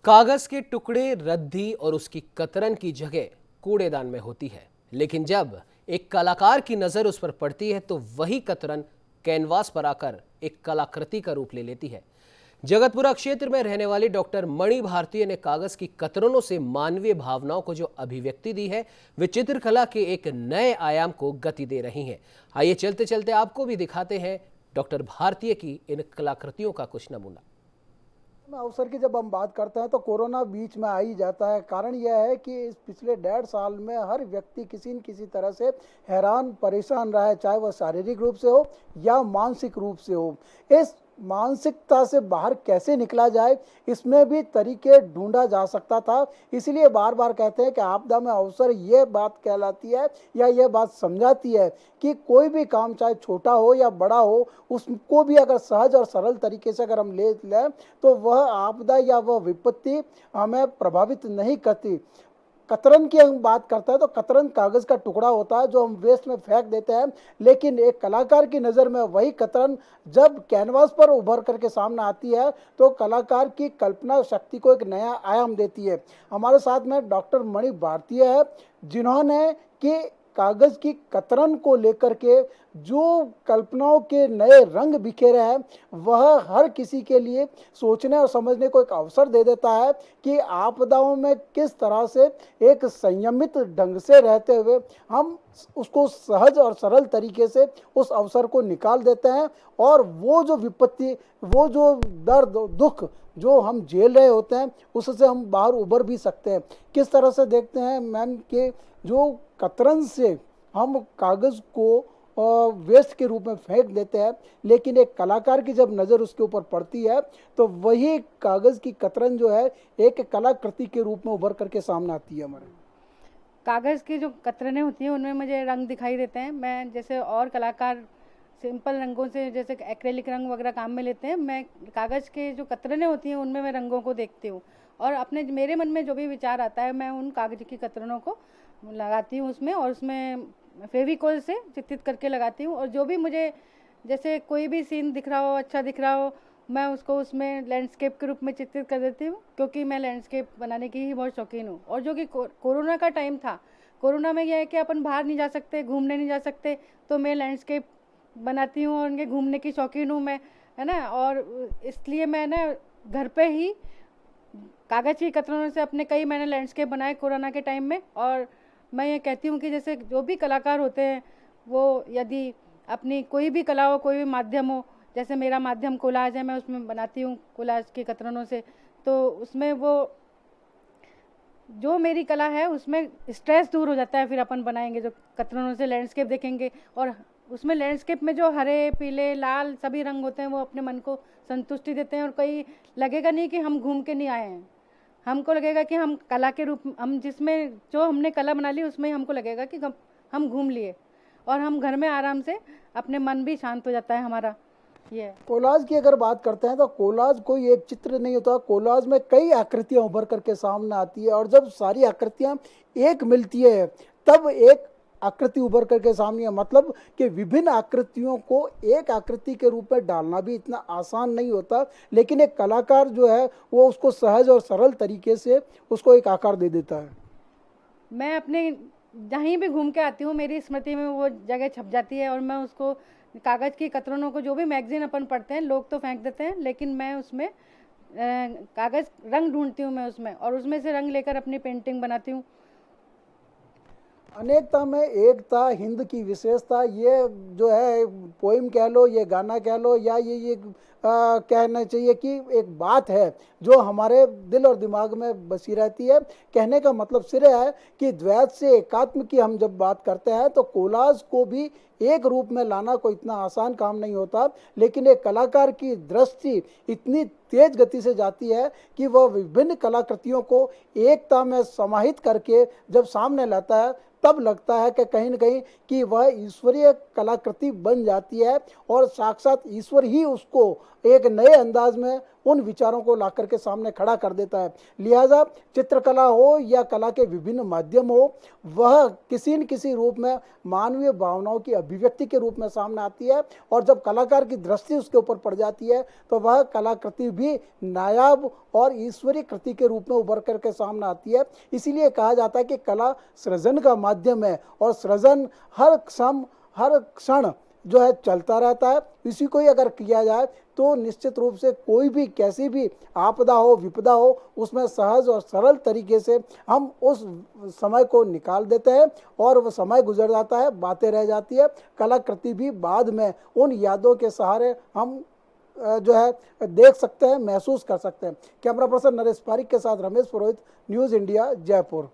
कागज के टुकड़े, रद्दी और उसकी कतरन की जगह कूड़ेदान में होती है, लेकिन जब एक कलाकार की नजर उस पर पड़ती है तो वही कतरन कैनवास पर आकर एक कलाकृति का रूप ले लेती है। जगतपुरा क्षेत्र में रहने वाली डॉक्टर मणि भारतीय ने कागज की कतरनों से मानवीय भावनाओं को जो अभिव्यक्ति दी है, वे चित्रकला के एक नए आयाम को गति दे रही हैं। आइए चलते चलते आपको भी दिखाते हैं डॉक्टर भारतीय की इन कलाकृतियों का कुछ नमूना। अवसर की जब हम बात करते हैं तो कोरोना बीच में आ ही जाता है। कारण यह है कि इस पिछले 1.5 साल में हर व्यक्ति किसी न किसी तरह से हैरान परेशान रहा है, चाहे वह शारीरिक रूप से हो या मानसिक रूप से हो। इस मानसिकता से बाहर कैसे निकला जाए, इसमें भी तरीके ढूंढा जा सकता था। इसलिए बार बार कहते हैं कि आपदा में अवसर ये बात कहलाती है या ये बात समझाती है कि कोई भी काम चाहे छोटा हो या बड़ा हो, उसको भी अगर सहज और सरल तरीके से अगर हम ले लें तो वह आपदा या वह विपत्ति हमें प्रभावित नहीं करती। कतरन की हम बात करते हैं तो कतरन कागज का टुकड़ा होता है जो हम वेस्ट में फेंक देते हैं, लेकिन एक कलाकार की नज़र में वही कतरन जब कैनवास पर उभर करके सामने आती है तो कलाकार की कल्पना शक्ति को एक नया आयाम देती है। हमारे साथ में डॉक्टर मणि भारतीय है, जिन्होंने कि कागज की कतरन को लेकर के जो कल्पनाओं के नए रंग बिखेरे हैं, वह हर किसी के लिए सोचने और समझने को एक अवसर दे देता है कि आपदाओं में किस तरह से एक संयमित ढंग से रहते हुए हम उसको सहज और सरल तरीके से उस अवसर को निकाल देते हैं और वो जो विपत्ति, वो जो दर्द दुख जो हम झेल रहे होते हैं, उससे हम बाहर उबर भी सकते हैं। किस तरह से देखते हैं मैम कि जो कतरन से हम कागज को वेस्ट के रूप में फेंक देते हैं, लेकिन एक कलाकार की जब नज़र उसके ऊपर पड़ती है तो वही कागज की कतरन जो है एक कलाकृति के रूप में उभर करके सामने आती है। हमारे कागज़ की जो कतरनें होती हैं उनमें मुझे रंग दिखाई देते हैं। मैं जैसे और कलाकार सिंपल रंगों से जैसे एक्रेलिक रंग वगैरह काम में लेते हैं, मैं कागज़ के जो कतरनें होती हैं उनमें मैं रंगों को देखती हूँ और अपने मेरे मन में जो भी विचार आता है मैं उन कागज़ की कतरनों को लगाती हूँ उसमें, और उसमें फेविकोल से चित्रित करके लगाती हूँ। और जो भी मुझे जैसे कोई भी सीन दिख रहा हो, अच्छा दिख रहा हो, मैं उसको उसमें लैंडस्केप के रूप में चित्रित कर देती हूँ, क्योंकि मैं लैंडस्केप बनाने की ही बहुत शौकीन हूँ। और जो कि कोरोना का टाइम था, कोरोना में यह है कि अपन बाहर नहीं जा सकते, घूमने नहीं जा सकते, तो मैं लैंडस्केप बनाती हूँ और उनके घूमने की शौकीन हूँ मैं, है ना। और इसलिए मैं ना घर पे ही कागज़ की कतरनों से अपने कई मैंने लैंडस्केप बनाए कोरोना के टाइम में। और मैं ये कहती हूँ कि जैसे जो भी कलाकार होते हैं वो यदि अपनी कोई भी कला हो, कोई भी माध्यम हो, जैसे मेरा माध्यम कोलाज है, मैं उसमें बनाती हूँ कोलाज की कतरनों से, तो उसमें वो जो मेरी कला है उसमें स्ट्रेस दूर हो जाता है। फिर अपन बनाएंगे जो कतरनों से लैंडस्केप देखेंगे और उसमें लैंडस्केप में जो हरे, पीले, लाल सभी रंग होते हैं वो अपने मन को संतुष्टि देते हैं और कहीं लगेगा नहीं कि हम घूम के नहीं आए हैं। हमको लगेगा कि हम कला के रूप, हम जिसमें जो हमने कला बना ली उसमें हमको लगेगा कि हम घूम लिए और हम घर में आराम से अपने मन भी शांत हो जाता है हमारा। ये कोलाज की अगर बात करते हैं तो कोलाज कोई एक चित्र नहीं होता, कोलाज में कई आकृतियां उभर करके सामने आती है और जब सारी आकृतियां एक मिलती है तब एक आकृति उभर करके सामने है। मतलब कि विभिन्न आकृतियों को एक आकृति के रूप में डालना भी इतना आसान नहीं होता, लेकिन एक कलाकार जो है वो उसको सहज और सरल तरीके से उसको एक आकार दे देता है। मैं अपने जहीं भी घूम के आती हूँ मेरी स्मृति में वो जगह छप जाती है और मैं उसको कागज़ की कतरनों को, जो भी मैगजीन अपन पढ़ते हैं, लोग तो फेंक देते हैं, लेकिन मैं उसमें कागज़ रंग ढूंढती हूँ मैं उसमें, और उसमें से रंग लेकर अपनी पेंटिंग बनाती हूँ। अनेकता में एकता, हिंद की विशेषता, ये जो है पोइम कह लो, ये गाना कह लो, या ये कहना चाहिए कि एक बात है जो हमारे दिल और दिमाग में बसी रहती है। कहने का मतलब सिर्फ है कि द्वैत से एकात्म की हम जब बात करते हैं तो कोलाज को भी एक रूप में लाना कोई इतना आसान काम नहीं होता, लेकिन एक कलाकार की दृष्टि इतनी तेज गति से जाती है कि वह विभिन्न कलाकृतियों को एकता में समाहित करके जब सामने लाता है तब लगता है कि कहीं न कहीं कि वह ईश्वरीय कलाकृति बन जाती है और साक्षात ईश्वर ही उसको एक नए अंदाज में उन विचारों को ला करके सामने खड़ा कर देता है। लिहाजा चित्रकला हो या कला के विभिन्न माध्यम हो, वह किसी न किसी रूप में मानवीय भावनाओं की अभिव्यक्ति के रूप में सामने आती है, और जब कलाकार की दृष्टि उसके ऊपर पड़ जाती है तो वह कलाकृति भी नायाब और ईश्वरीय कृति के रूप में उभर करके सामने आती है। इसीलिए कहा जाता है कि कला सृजन का माध्यम है, और सृजन हर क्षण जो है चलता रहता है। इसी को ही अगर किया जाए तो निश्चित रूप से कोई भी कैसी भी आपदा हो, विपदा हो, उसमें सहज और सरल तरीके से हम उस समय को निकाल देते हैं, और वह समय गुजर जाता है, बातें रह जाती है। कलाकृति भी बाद में उन यादों के सहारे हम जो है देख सकते हैं, महसूस कर सकते हैं। कैमरा पर्सन नरेश पारिक के साथ रमेश पुरोहित, न्यूज़ इंडिया, जयपुर।